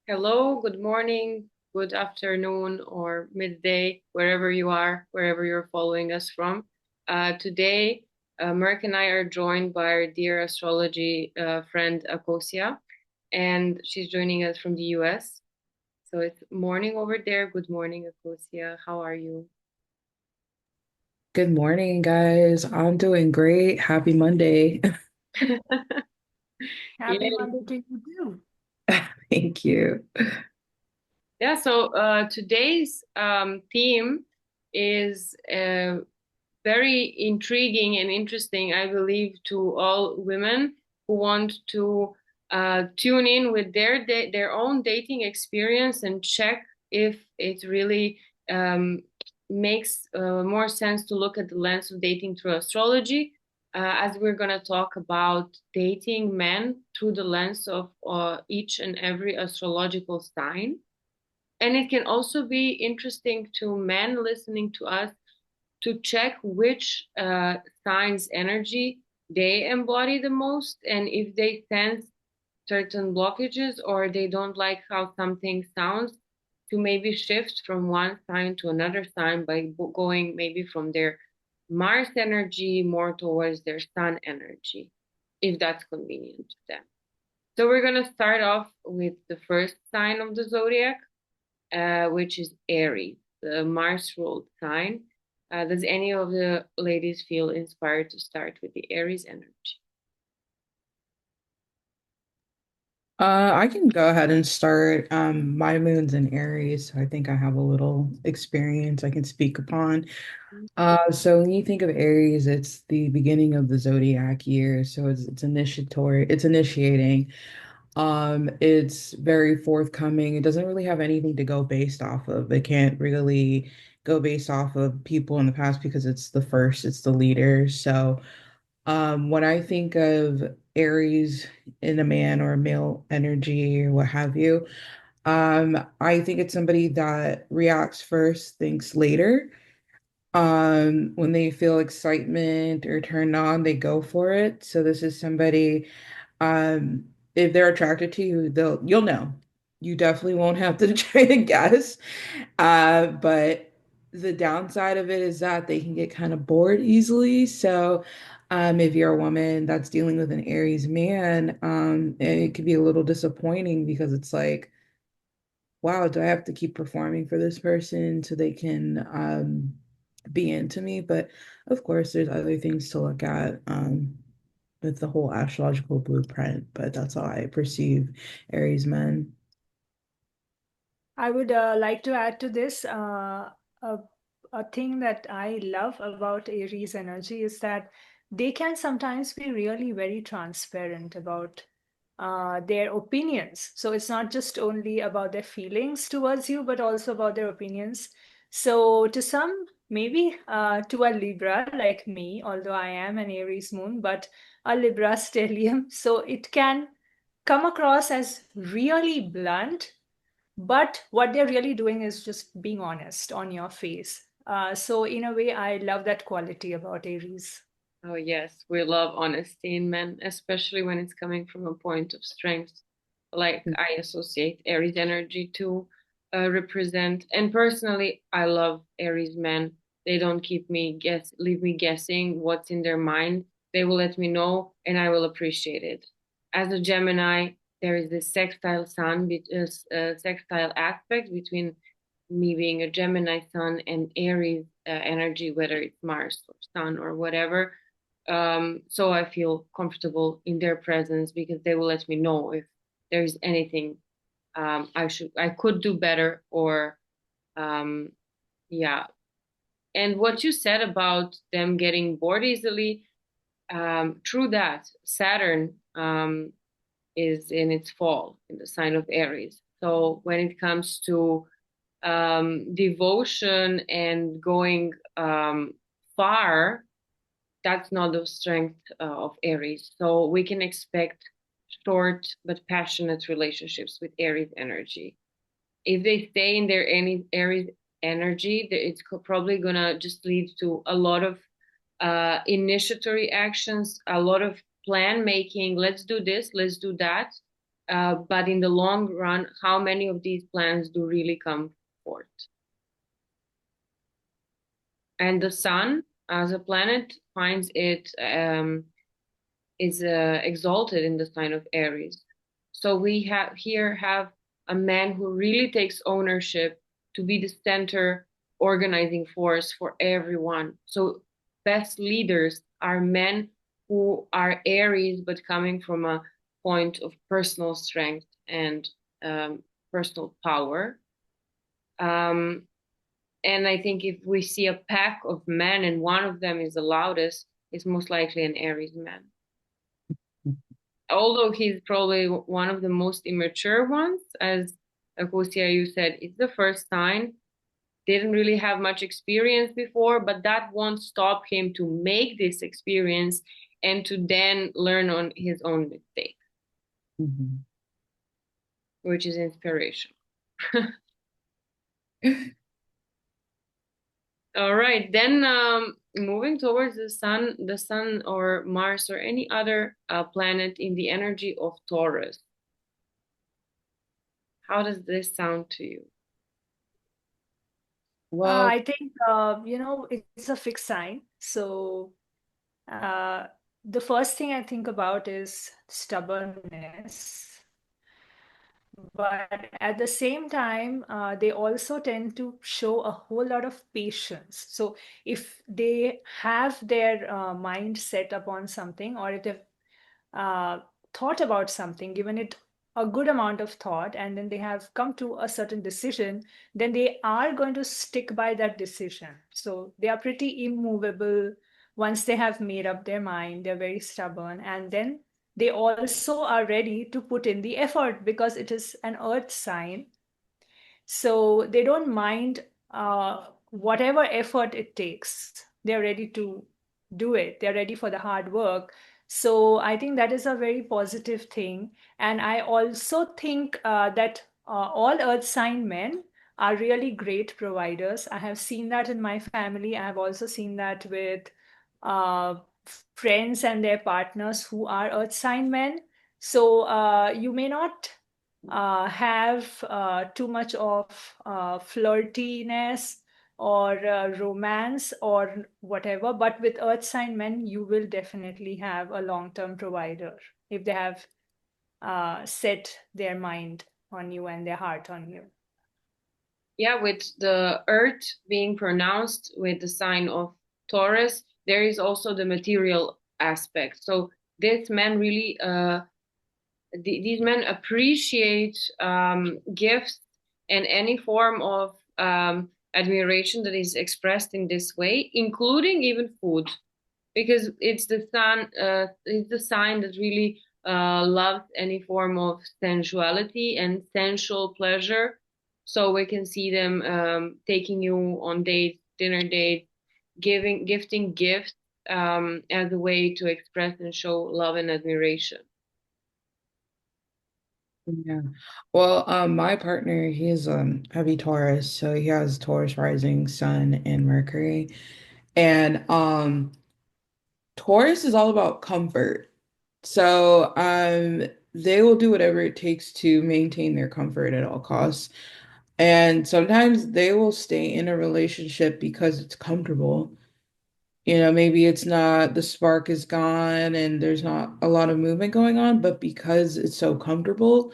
Hello, good morning, good afternoon, or midday, wherever you are, wherever you're following us from. Today, Merck and I are joined by our dear astrology friend Akosia, and she's joining us from the US. So it's morning over there. Good morning, Akosia. How are you? Good morning, guys. I'm doing great. Happy Monday. Happy Yeah, Monday to you too. Thank you. yeah. So today's theme is very intriguing and interesting, I believe, to all women who want to tune in with their own dating experience and check if it really makes more sense to look at the lens of dating through astrology, as we're going to talk about dating men through the lens of each and every astrological sign. And it can also be interesting to men listening to us to check which sign's energy they embody the most, and if they sense certain blockages or they don't like how something sounds, to maybe shift from one sign to another sign by going maybe from their Mars energy more towards their Sun energy, if that's convenient to them. So we're going to start off with the first sign of the zodiac, which is Aries, the Mars ruled sign. Does any of the ladies feel inspired to start with the Aries energy? I can go ahead and start. My moon's in Aries, so I think I have a little experience I can speak upon. So when you think of Aries, it's the beginning of the zodiac year, so it's initiatory, it's initiating. It's very forthcoming. It doesn't really have anything to go based off of. It can't really go based off of people in the past because it's the first, it's the leader. So when I think of Aries in a man or a male energy or what have you, I think it's somebody that reacts first, thinks later. When they feel excitement or turned on, they go for it. So this is somebody, um, if they're attracted to you, you'll know. You definitely won't have to try to guess. But the downside of it is that they can get kind of bored easily. So if you're a woman that's dealing with an Aries man, it could be a little disappointing because it's like, wow, do I have to keep performing for this person so they can be into me? But of course, there's other things to look at with the whole astrological blueprint, but that's how I perceive Aries men. I would like to add to this a, a thing that I love about Aries energy is that they can sometimes be really very transparent about their opinions. So it's not just only about their feelings towards you, but also about their opinions. So to some, maybe to a Libra like me, although I am an Aries moon, but a Libra stellium. So it can come across as really blunt, but what they're really doing is just being honest on your face. So in a way, I love that quality about Aries. Oh, yes, we love honesty in men, especially when it's coming from a point of strength. Like I associate Aries energy to represent. And personally, I love Aries men. They don't leave me guessing what's in their mind. They will let me know, and I will appreciate it. As a Gemini, there is this sextile aspect between me being a Gemini sun and Aries energy, whether it's Mars or Sun or whatever. So I feel comfortable in their presence because they will let me know if there is anything I could do better, or um, yeah. And what you said about them getting bored easily, true that. Saturn is in its fall in the sign of Aries. So when it comes to devotion and going far, that's not the strength of Aries. So we can expect short but passionate relationships with Aries energy. If they stay in their any Aries energy, it's probably gonna just lead to a lot of initiatory actions, a lot of plan making. Let's do this, let's do that. but in the long run, how many of these plans do really come forth? And the sun as a planet finds it is exalted in the sign of Aries. So we have a man who really takes ownership to be the center organizing force for everyone. So best leaders are men who are Aries, but coming from a point of personal strength and personal power. And I think if we see a pack of men and one of them is the loudest, it's most likely an Aries man. Although he's probably one of the most immature ones, as Akosia, you said, it's the first sign. Didn't really have much experience before, but that won't stop him to make this experience and to then learn on his own mistakes, which is inspiration. All right, then moving towards the sun or Mars or any other planet in the energy of Taurus. How does this sound to you? Well, I think, it's a fixed sign. So the first thing I think about is stubbornness. But at the same time, they also tend to show a whole lot of patience. So if they have their mind set upon something, or if they've thought about something, given it a good amount of thought, and then they have come to a certain decision, then they are going to stick by that decision. So they are pretty immovable. Once they have made up their mind, they're very stubborn. And then they also are ready to put in the effort because it is an earth sign. So they don't mind whatever effort it takes. They're ready to do it. They're ready for the hard work. So I think that is a very positive thing. And I also think that all earth sign men are really great providers. I have seen that in my family. I have also seen that with uh, friends and their partners who are earth sign men. So you may not have too much of flirtiness or romance or whatever, but with earth sign men, you will definitely have a long-term provider if they have set their mind on you and their heart on you. Yeah, with the earth being pronounced with the sign of Taurus, there is also the material aspect. So this man really these men appreciate gifts and any form of admiration that is expressed in this way, including even food, because it's it's the sign that really loves any form of sensuality and sensual pleasure. So we can see them taking you on dates, dinner dates, gifting gifts as a way to express and show love and admiration. yeah. Well, my partner, he's heavy Taurus, so he has Taurus rising, Sun, and Mercury. And Taurus is all about comfort. So they will do whatever it takes to maintain their comfort at all costs. And sometimes they will stay in a relationship because it's comfortable. Maybe it's not, the spark is gone and there's not a lot of movement going on, but because it's so comfortable,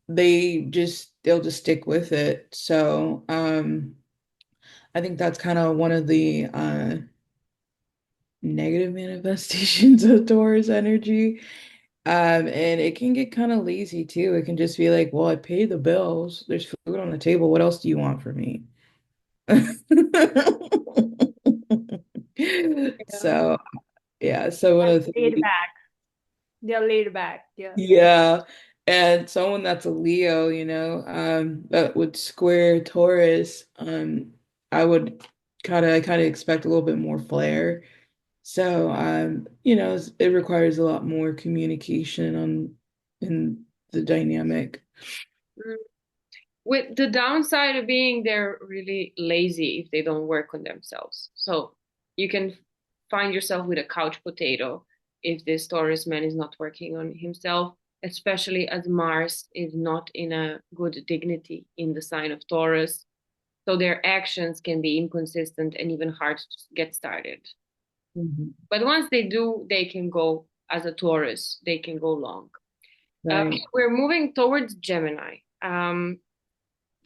they'll just stick with it. So, I think that's kind of one of the negative manifestations of Taurus energy. And it can get kind of lazy too. It can just be like, well, I pay the bills. There's food on the table. What else do you want from me? Yeah. So, yeah. So one of the Laid things, back. They're laid back. Yeah. yeah. And someone that's a Leo, that would square Taurus, I would kind of expect a little bit more flair. So, it requires a lot more communication in the dynamic. Mm. With the downside of being they're really lazy if they don't work on themselves. So you can find yourself with a couch potato if this Taurus man is not working on himself, especially as Mars is not in a good dignity in the sign of Taurus. So their actions can be inconsistent and even hard to get started. Mhm. But once they do, they can go as a Taurus, they can go long. Right. We're moving towards Gemini.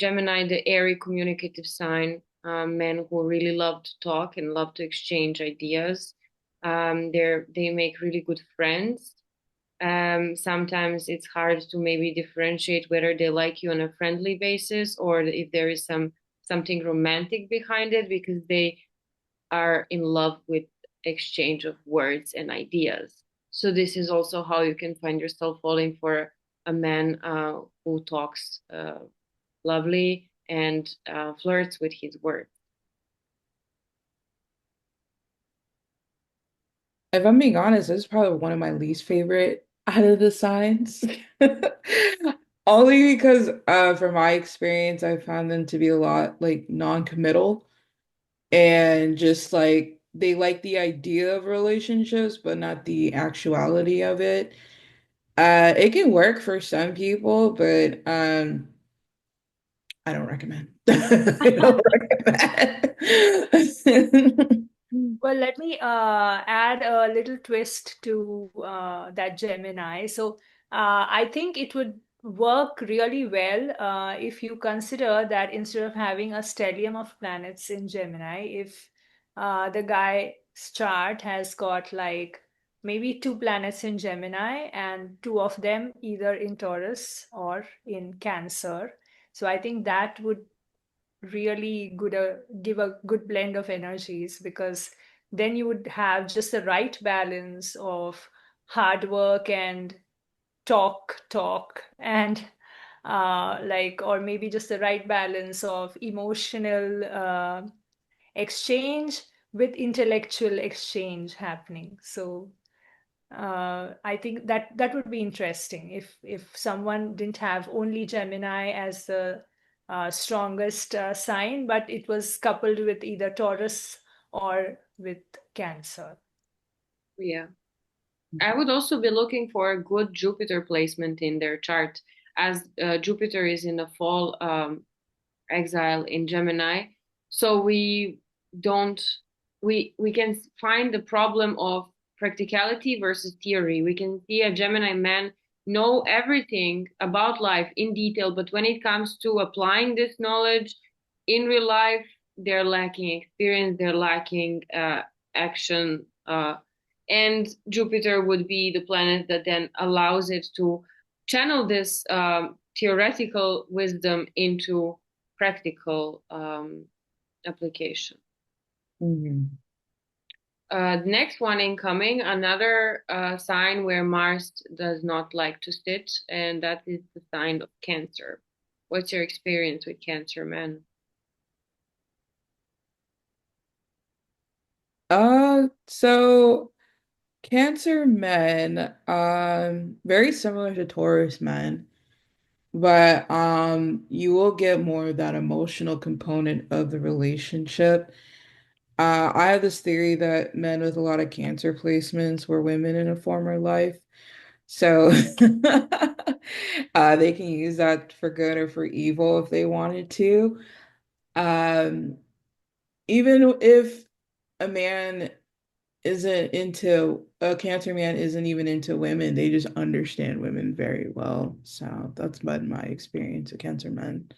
Gemini, the airy communicative sign, men who really love to talk and love to exchange ideas. They make really good friends. Sometimes it's hard to maybe differentiate whether they like you on a friendly basis or if there is something romantic behind it, because they are in love with exchange of words and ideas. So this is also how you can find yourself falling for a man who talks lovely and flirts with his words. If I'm being honest, this is probably one of my least favorite out of the signs. Only because from my experience, I found them to be a lot like non-committal and just like they like the idea of relationships, but not the actuality of it. It can work for some people, but I don't recommend. I don't recommend. Well, let me add a little twist to that Gemini. So, I think it would work really well if you consider that instead of having a stellium of planets in Gemini, if the guy's chart has got like maybe two planets in Gemini and two of them either in Taurus or in Cancer. So, I think that would really good give a good blend of energies, because then you would have just the right balance of hard work and talk and like, or maybe just the right balance of emotional exchange with intellectual exchange happening. So I think that that would be interesting if someone didn't have only Gemini as the strongest sign, but it was coupled with either Taurus or with Cancer. Yeah. I would also be looking for a good Jupiter placement in their chart, as Jupiter is in the fall exile in Gemini. So don't we can find the problem of practicality versus theory. We can see a Gemini man know everything about life in detail, but when it comes to applying this knowledge in real life, they're lacking experience, they're lacking action. And Jupiter would be the planet that then allows it to channel this theoretical wisdom into practical application. Mhm. Next one incoming, another sign where Mars does not like to sit, and that is the sign of Cancer. What's your experience with Cancer men? So Cancer men, very similar to Taurus men, but you will get more of that emotional component of the relationship. I have this theory that men with a lot of Cancer placements were women in a former life. So they can use that for good or for evil if they wanted to. Um, Even if a man isn't into a Cancer man isn't even into women, they just understand women very well. So that's been my experience with Cancer men.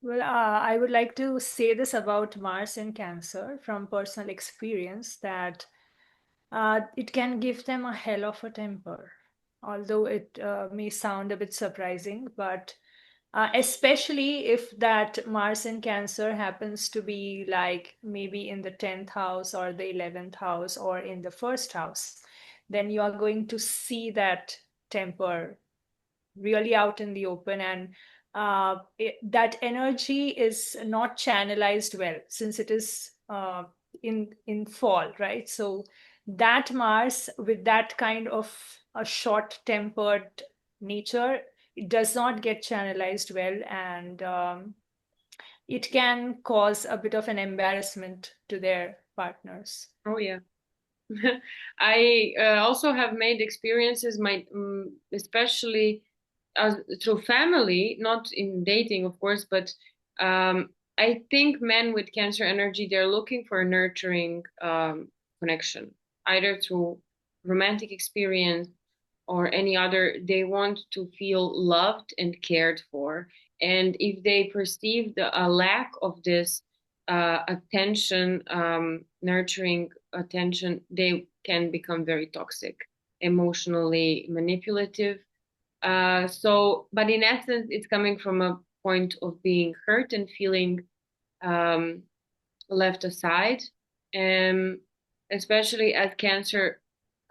Well, I would like to say this about Mars in Cancer from personal experience, that it can give them a hell of a temper, although it may sound a bit surprising, but especially if that Mars in Cancer happens to be like maybe in the 10th house or the 11th house or in the first house, then you are going to see that temper really out in the open, and that energy is not channelized well since it is in fall, right? So that Mars with that kind of a short tempered nature, it does not get channelized well, and it can cause a bit of an embarrassment to their partners. Oh yeah. I also have made experiences, especially through family, not in dating, of course, but I think men with Cancer energy, they're looking for a nurturing connection, either through romantic experience or any other. They want to feel loved and cared for. And if they perceive a lack of this attention, nurturing attention, they can become very toxic, emotionally manipulative. But in essence, it's coming from a point of being hurt and feeling um, left aside. Um, Especially as Cancer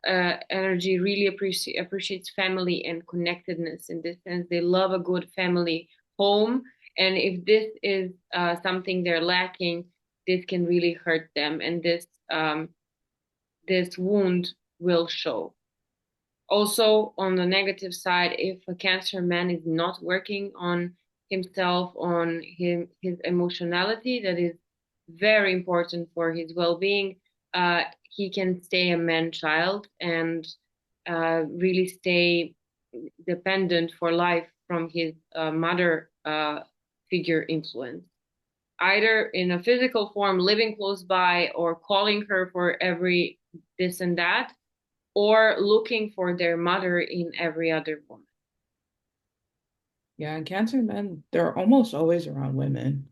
energy really appreciates family and connectedness. In this sense, they love a good family home. And if this is something they're lacking, this can really hurt them. And this wound will show. Also, on the negative side, if a Cancer man is not working on himself, on his emotionality, that is very important for his well-being, he can stay a man-child and really stay dependent for life from his mother figure influence, either in a physical form, living close by, or calling her for every this and that, or looking for their mother in every other woman. Yeah, and Cancer men, they're almost always around women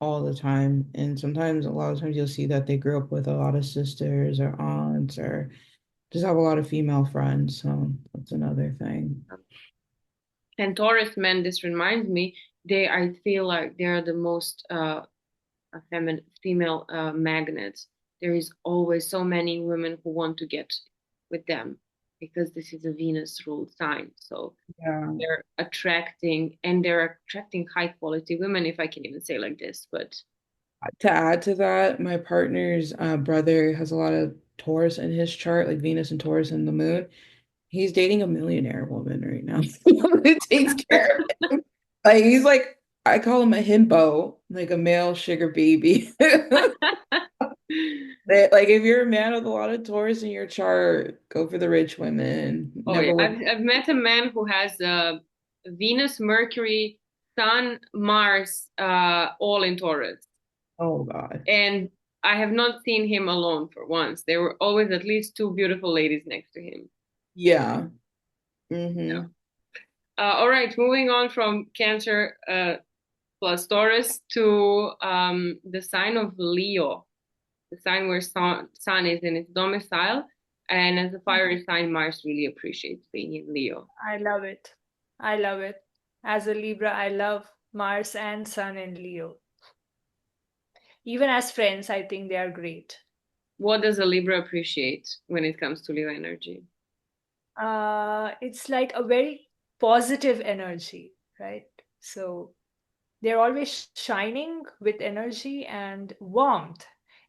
all the time. And sometimes, a lot of times, you'll see that they grew up with a lot of sisters or aunts or just have a lot of female friends. So that's another thing. And Taurus men, this reminds me, I feel like they're the most female magnets. There is always so many women who want to get with them because this is a Venus ruled sign. So Yeah. they're attracting high quality women, if I can even say like this. But To add to that, my partner's brother has a lot of Taurus in his chart, like Venus and Taurus in the moon. He's dating a millionaire woman right now. It takes care of him. Like he's like, I call him a himbo, like a male sugar baby. Like if you're a man with a lot of Taurus in your chart, go for the rich women. oh yeah, Never work. I've met a man who has Venus, Mercury, Sun, Mars, all in Taurus, Oh God. and I have not seen him alone for once. There were always at least two beautiful ladies next to him. Yeah. Yeah. Hmm. All right, moving on from Cancer plus Taurus to the sign of Leo, the sign where Sun is in its domicile. And as a fiery sign, Mars really appreciates being in Leo. I love it. I love it. As a Libra, I love Mars and Sun in Leo. Even as friends, I think they are great. What does a Libra appreciate when it comes to Leo energy? It's like a very positive energy, right? So they're always shining with energy and warmth.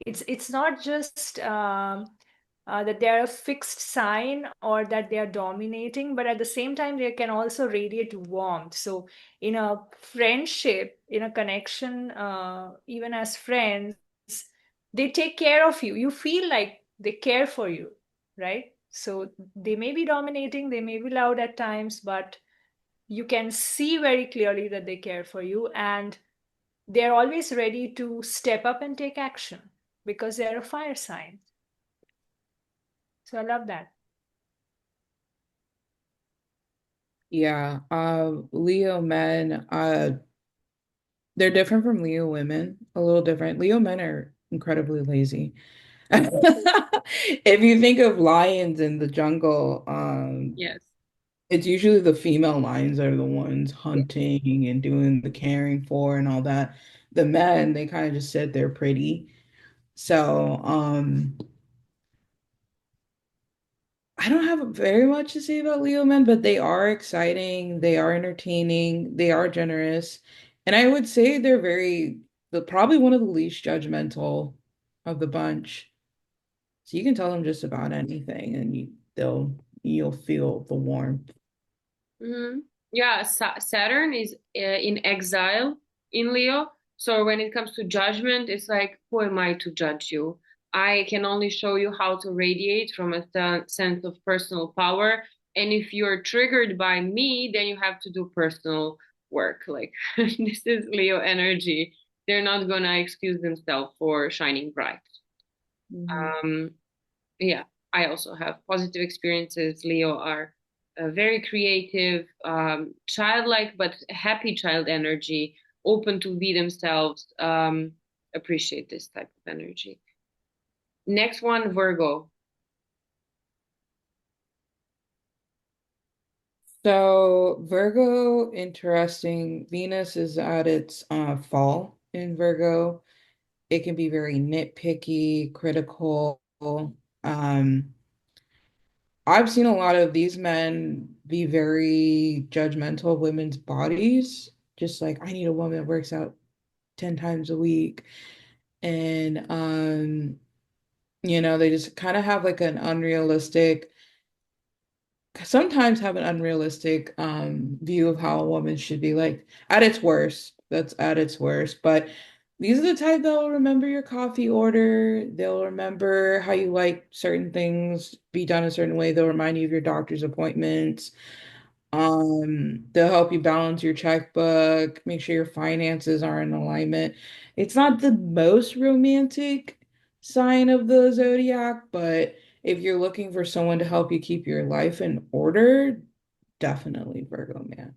It's not just that they're a fixed sign or that they are dominating, but at the same time they can also radiate warmth. So in a friendship, in a connection, even as friends, they take care of you. You feel like they care for you, right? So they may be dominating, they may be loud at times, but you can see very clearly that they care for you, and they're always ready to step up and take action because they're a fire sign. So I love that. Yeah. Leo men, they're different from Leo women, a little different. Leo men are incredibly lazy. If you think of lions in the jungle, Yes. it's usually the female lions that are the ones hunting and doing the caring for and all that. The men, they kind of just sit there pretty. So, I don't have very much to say about Leo men, but they are exciting, they are entertaining, they are generous, and I would say they're probably one of the least judgmental of the bunch. So you can tell them just about anything, and you'll feel the warmth. Hmm. Yeah, Saturn is in exile in Leo. So when it comes to judgment, it's like, who am I to judge you? I can only show you how to radiate from a sense of personal power. And if you're triggered by me, then you have to do personal work. Like this is Leo energy. They're not gonna excuse themselves for shining bright. Mhm. Um, yeah, I also have positive experiences. Leo are very creative, childlike, but happy child energy, open to be themselves. Appreciate this type of energy. Next one, Virgo. So Virgo, interesting. Venus is at its fall in Virgo. It can be very nitpicky, critical. Um, I've seen a lot of these men be very judgmental of women's bodies, just like I need a woman that works out 10 times a week. And they just kind of have like an unrealistic sometimes have an unrealistic view of how a woman should be, like at its worst. That's at its worst. But these are the type that'll remember your coffee order. They'll remember how you like certain things be done a certain way. They'll remind you of your doctor's appointments. They'll help you balance your checkbook, make sure your finances are in alignment. It's not the most romantic sign of the zodiac, but if you're looking for someone to help you keep your life in order, definitely Virgo man.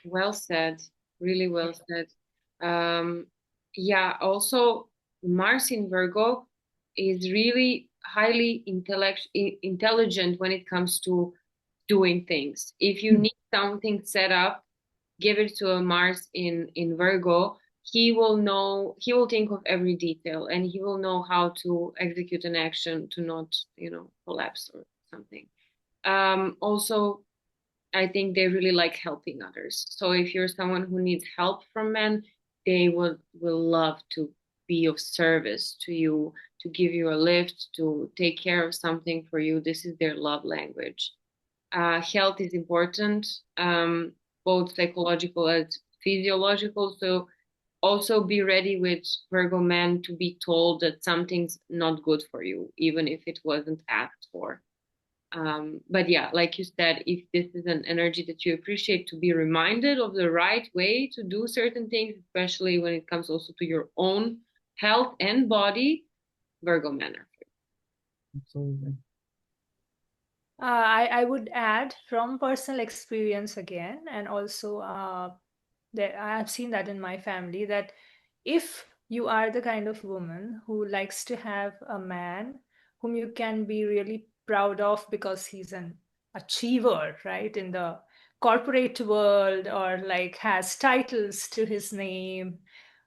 Well said. Really well said. Um, yeah, also Mars in Virgo is really highly intelligent when it comes to doing things. If you need something set up, give it to a Mars in Virgo. He will know, he will think of every detail and he will know how to execute an action to not, collapse or something. Also, I think they really like helping others. So if you're someone who needs help from men, they will love to be of service to you, to give you a lift, to take care of something for you. This is their love language. Health is important, both psychological and physiological. So also be ready with Virgo men to be told that something's not good for you, even if it wasn't asked for. But yeah, like you said, if this is an energy that you appreciate, to be reminded of the right way to do certain things, especially when it comes also to your own health and body, Virgo manner. Absolutely. I would add from personal experience again, and also that I have seen that in my family, that if you are the kind of woman who likes to have a man whom you can be really proud of because he's an achiever, right, in the corporate world, or like has titles to his name,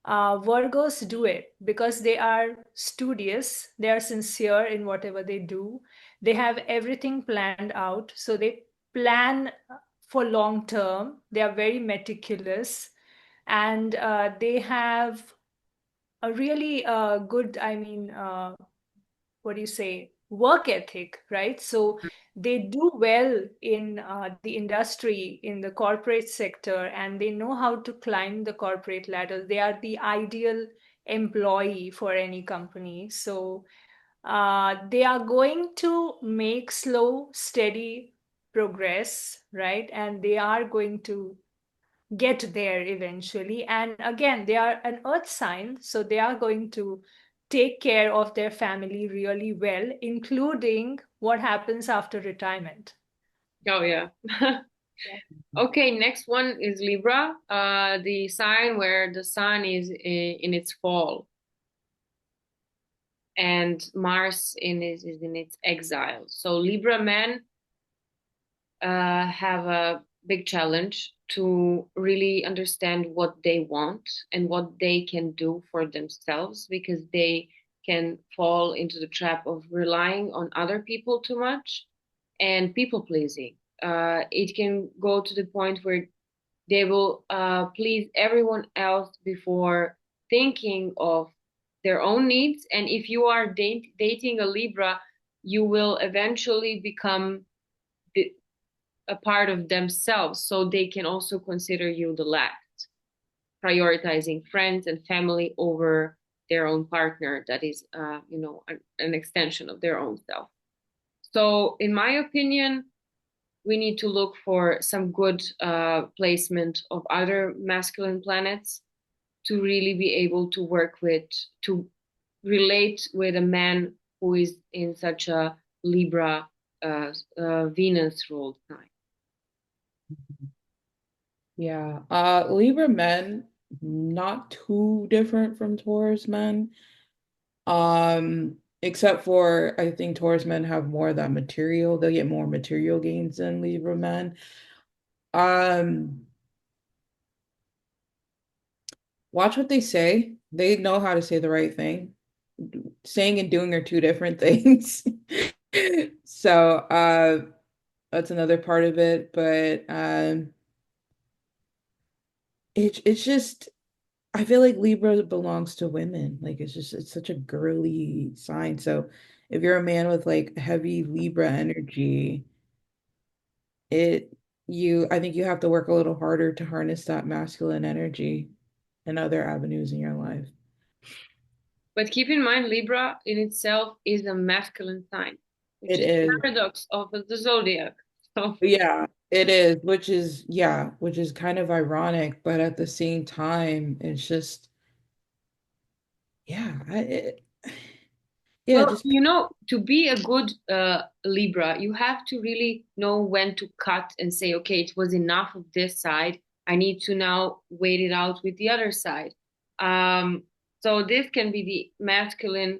Virgos do it because they are studious, they are sincere in whatever they do, they have everything planned out, so they plan for long term, they are very meticulous, and they have a really good, what do you say, work ethic, right? So they do well in the industry, in the corporate sector, and they know how to climb the corporate ladder. They are the ideal employee for any company. So they are going to make slow, steady progress, right? And they are going to get there eventually. And again, they are an earth sign, so they are going to take care of their family really well, including what happens after retirement. Oh yeah. Okay, next one is Libra, the sign where the sun is in its fall and Mars is in its exile. So Libra men have a big challenge to really understand what they want and what they can do for themselves, because they can fall into the trap of relying on other people too much and people pleasing. It can go to the point where they will please everyone else before thinking of their own needs. And if you are dating a Libra, you will eventually become the, a part of themselves, so they can also consider you the last, prioritizing friends and family over their own partner that is, an extension of their own self. So, in my opinion, we need to look for some good placement of other masculine planets to really be able to to relate with a man who is in such a Libra, Venus ruled sign. Yeah. Libra men, not too different from Taurus men. Except for I think Taurus men have more of that material. They'll get more material gains than Libra men. Um, watch what they say. They know how to say the right thing. Saying and doing are two different things. So, that's another part of it. But it's just I feel like Libra belongs to women. Like it's such a girly sign. So if you're a man with like heavy Libra energy, it I think you have to work a little harder to harness that masculine energy and other avenues in your life. But keep in mind, Libra in itself is a masculine sign, which It is the is. paradox of the zodiac. So, Yeah, it is, which is kind of ironic, but at the same time, it's just yeah, yeah, well, just to be a good Libra, you have to really know when to cut and say, okay, it was enough of this side. I need to now wait it out with the other side. Um, so this can be the masculine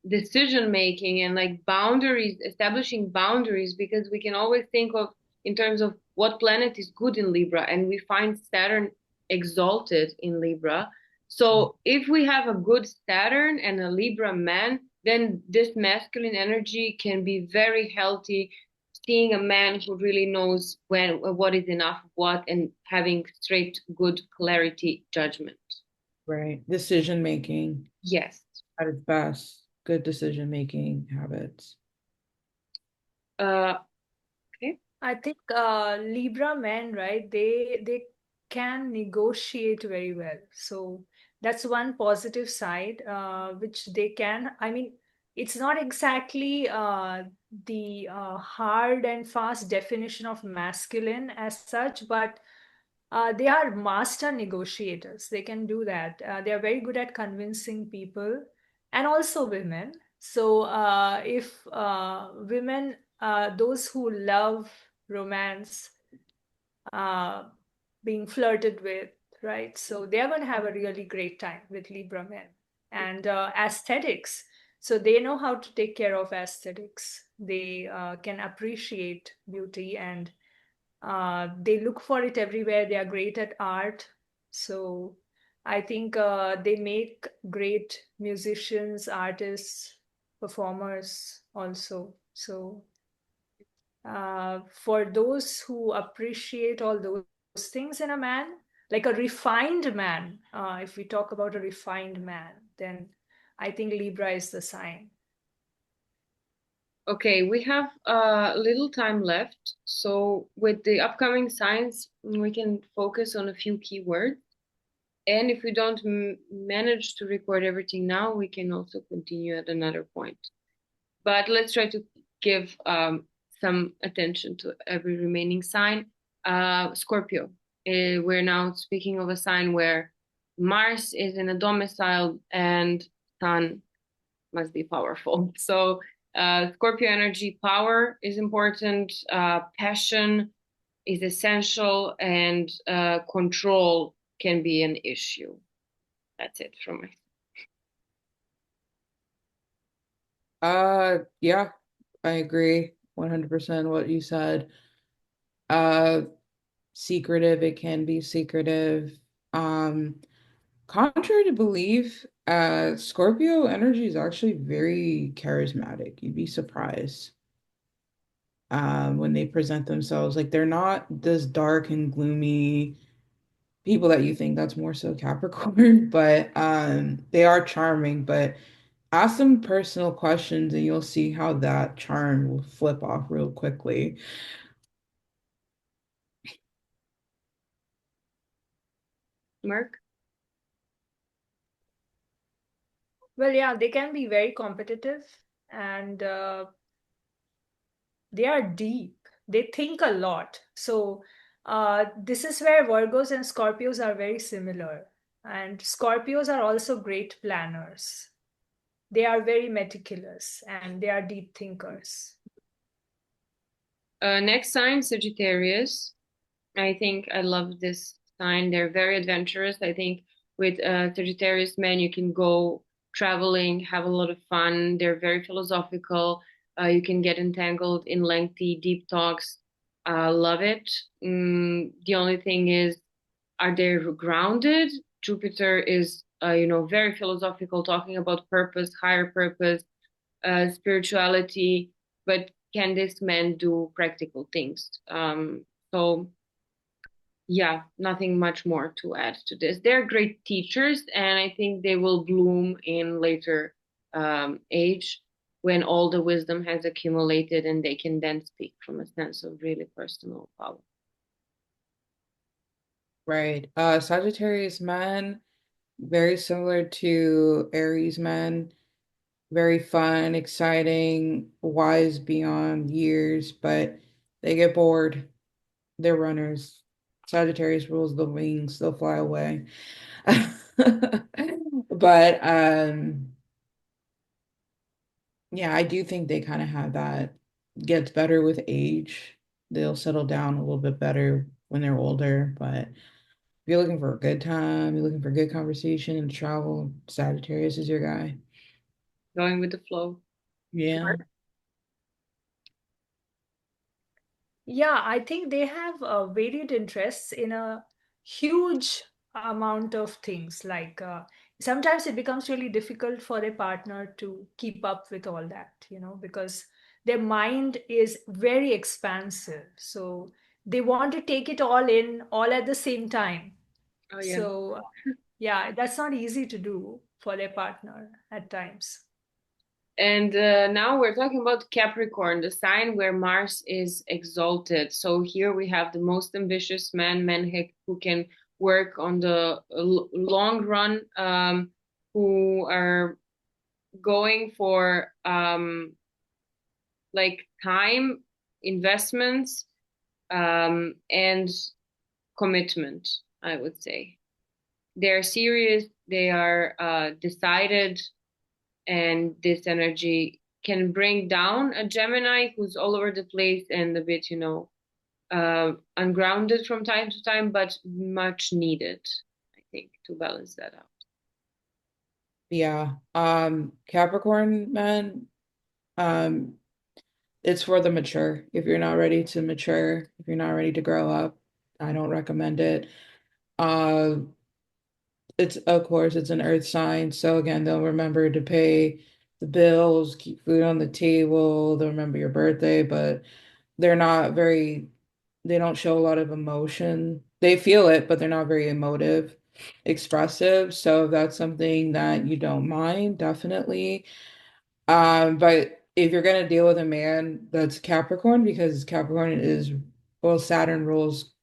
decision making and like boundaries, establishing boundaries, because we can always think of in terms of what planet is good in Libra, and we find Saturn exalted in Libra. So if we have a good Saturn and a Libra man, then this masculine energy can be very healthy. Seeing a man who really knows what is enough of what, and having straight, good clarity judgment. right. Decision making Yes. at its best. Good decision making habits. Uh, okay. I think Libra men, right? They can negotiate very well. So that's one positive side, which they can. I mean, it's not exactly the hard and fast definition of masculine as such, but they are master negotiators. They can do that. They are very good at convincing people and also women. So if women, those who love romance, uh, being flirted with, right? So they're going to have a really great time with Libra men. And aesthetics. So they know how to take care of aesthetics. They can appreciate beauty, and they look for it everywhere. They are great at art. So I think they make great musicians, artists, performers also. So for those who appreciate all those things in a man, like a refined man, if we talk about a refined man, then I think Libra is the sign. Okay, we have a little time left. So with the upcoming signs, we can focus on a few keywords. And if we don't manage to record everything now, we can also continue at another point. But let's try to give some attention to every remaining sign. Scorpio. We're now speaking of a sign where Mars is in a domicile and Sun must be powerful. So Scorpio energy power is important. Passion is essential, and control can be an issue. That's it from me. Yeah, I agree 100% what you said. Uh, secretive, it can be secretive. Um, contrary to belief, Scorpio energy is actually very charismatic. You'd be surprised when they present themselves. Like they're not this dark and gloomy people that you think. That's more so Capricorn, but they are charming. But ask them personal questions and you'll see how that charm will flip off real quickly. Mark? Well, yeah, they can be very competitive and they are deep. They think a lot. So, this is where Virgos and Scorpios are very similar. And Scorpios are also great planners. They are very meticulous and they are deep thinkers. Next sign, Sagittarius. I think I love this sign. They're very adventurous. I think with Sagittarius men, you can go traveling, have a lot of fun. They're very philosophical. You can get entangled in lengthy, deep talks. Love it. The only thing is, are they grounded? Jupiter is, very philosophical, talking about purpose, higher purpose, spirituality. But can this man do practical things? So yeah, nothing much more to add to this. They're great teachers, and I think they will bloom in later age when all the wisdom has accumulated and they can then speak from a sense of really personal power. Right. Sagittarius men, very similar to Aries men, very fun, exciting, wise beyond years, but they get bored. They're runners. Sagittarius rules the wings, they'll fly away. But yeah, I do think they kind of have that gets better with age. They'll settle down a little bit better when they're older, but if you're looking for a good time, you're looking for good conversation and travel, Sagittarius is your guy. Going with the flow. Yeah. Yeah, I think they have varied interests in a huge amount of things. Like sometimes it becomes really difficult for a partner to keep up with all that, because their mind is very expansive. So they want to take it all in all at the same time. Oh yeah. So, yeah, that's not easy to do for their partner at times. And now we're talking about Capricorn, the sign where Mars is exalted. So here we have the most ambitious men who can work on the long run, who are going for like time, investments, and commitment, I would say. They're serious, they are decided, and this energy can bring down a Gemini who's all over the place and a bit, ungrounded from time to time, but much needed, I think, to balance that out. Yeah. Capricorn men, um, it's for the mature. If you're not ready to mature, if you're not ready to grow up, I don't recommend it. Uh, it's of course it's an earth sign, so again, they'll remember to pay the bills, keep food on the table, they'll remember your birthday, but they're not very, they don't show a lot of emotion. They feel it, but they're not very emotive, expressive. So if that's something that you don't mind, definitely. But if you're gonna deal with a man that's Capricorn, because Capricorn is, well, Saturn rules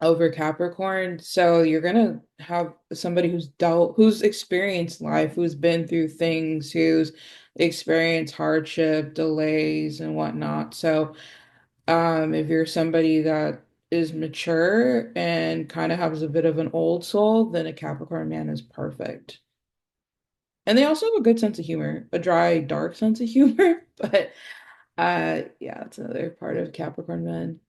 over Capricorn. So you're gonna have somebody who's experienced life, who's been through things, who's experienced hardship, delays, and whatnot. So if you're somebody that is mature and kind of has a bit of an old soul, then a Capricorn man is perfect. And they also have a good sense of humor, a dry, dark sense of humor. But yeah, that's another part of Capricorn men.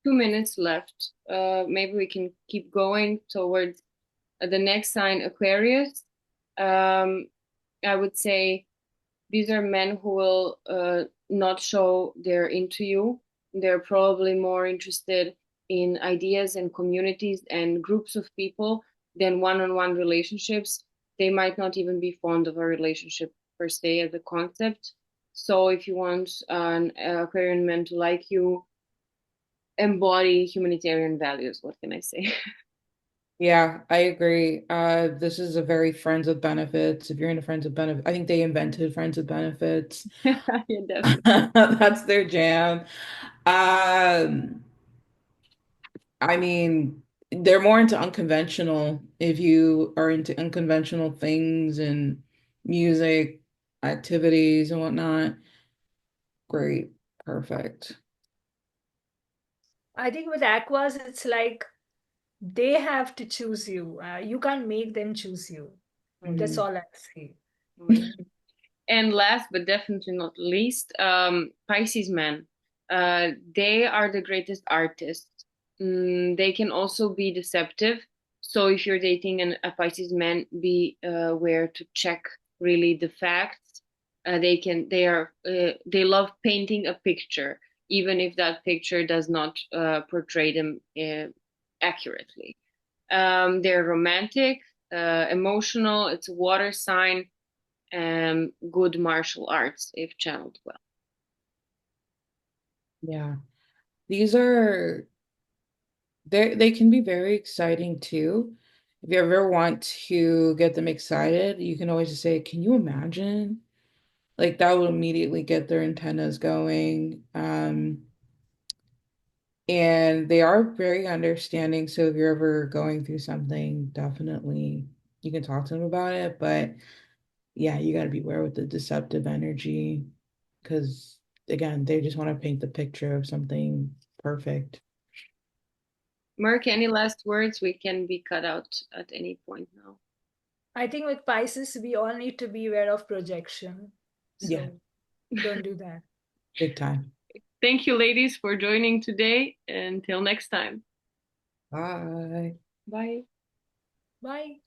2 minutes left. Maybe we can keep going towards the next sign, Aquarius. Um, I would say these are men who will not show they're into you. They're probably more interested in ideas and communities and groups of people than one-on-one relationships. They might not even be fond of a relationship per se as a concept. So if you want an Aquarian man to like you, embody humanitarian values. What can I say? Yeah, I agree. This is a very friends with benefits. If you're into friends with benefits, I think they invented friends with benefits. Yeah, definitely. That's their jam. Um, I mean, they're more into unconventional. If you are into unconventional things and music, activities and whatnot, great, perfect. I think with Aquas, it's like they have to choose you. You can't make them choose you. That's Mhm. all I say. Mm. And last but definitely not least, Pisces men. They are the greatest artists. They can also be deceptive. So if you're dating a Pisces man, be aware to check really the facts. They love painting a picture, even if that picture does not portray them accurately. They're romantic, emotional. It's a water sign, good martial arts if channeled well. Yeah. These are they can be very exciting too. If you ever want to get them excited, you can always just say, "Can you imagine?" Like that will immediately get their antennas going. And they are very understanding. So if you're ever going through something, definitely you can talk to them about it. But yeah, you got to be aware with the deceptive energy because, again, they just want to paint the picture of something perfect. Merck, any last words? We can be cut out at any point now. I think with Pisces, we all need to be aware of projection. Yeah, So don't do that. big time. Thank you, ladies, for joining today. Until next time. Bye. Bye. Bye.